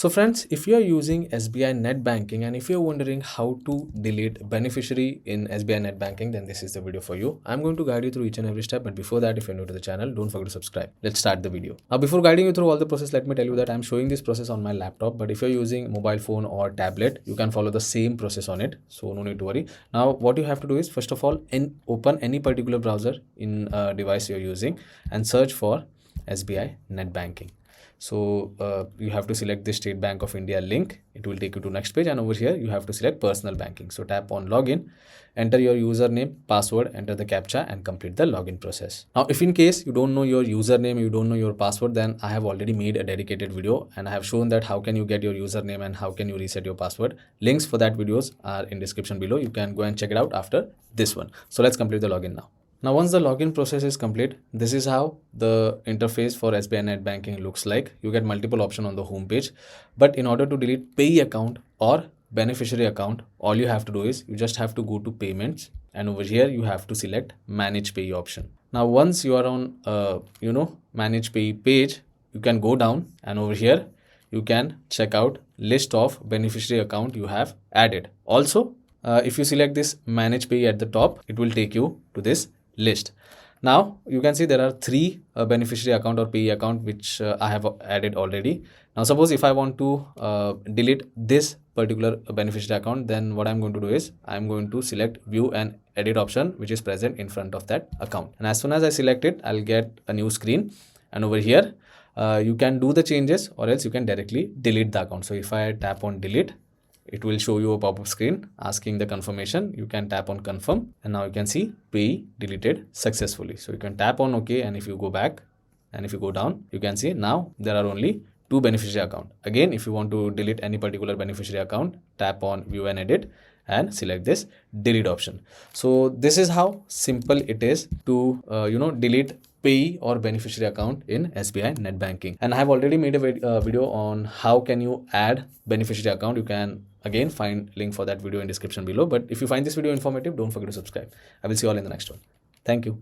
So friends, if you are using SBI Net Banking and if you're wondering how to delete beneficiary in SBI Net Banking, then this is the video for you. I'm going to guide you through each and every step, but before that, if you're new to the channel, don't forget to subscribe. Let's start the video. Now, before guiding you through all the process, let me tell you that I'm showing this process on my laptop, but if you're using mobile phone or tablet, you can follow the same process on it. So no need to worry. Now, what you have to do is, first of all, open any particular browser in a device you're using and search for SBI Net Banking. So you have to select the State Bank of India link. It will take you to next page, and over here you have to select personal banking. So tap on login, enter your username, password, enter the captcha and complete the login process. Now, if in case you don't know your username, you don't know your password, then I have already made a dedicated video and I have shown that how can you get your username and how can you reset your password. Links for that videos are in description below. You can go and check it out after this one. So let's complete the login now. Now, once the login process is complete, this is how the interface for SBI Net Banking looks like. You get multiple options on the home page, but in order to delete Payee account or beneficiary account, all you have to do is you just have to go to payments, and over here you have to select manage Payee option. Now, once you are on manage Payee page, you can go down and over here you can check out list of beneficiary account you have added. Also, if you select this manage Payee at the top, it will take you to this list. Now you can see there are three beneficiary account or Payee account which I have added already. Now suppose if I want to delete this particular beneficiary account, then what I'm going to do is I'm going to select view and edit option which is present in front of that account, and as soon as I select it, I'll get a new screen, and over here you can do the changes or else you can directly delete the account. So if I tap on delete, it will show you a pop-up screen asking the confirmation. You can tap on confirm, and now you can see Payee deleted successfully. So you can tap on OK, and if you go back and if you go down, you can see now there are only two beneficiary account. Again, if you want to delete any particular beneficiary account, tap on view and edit and select this delete option. So this is how simple it is to delete Payee or beneficiary account in SBI Net Banking. And I have already made a video on how can you add beneficiary account. You can again find link for that video in description below. But if you find this video informative, don't forget to subscribe. I will see you all in the next one. Thank you.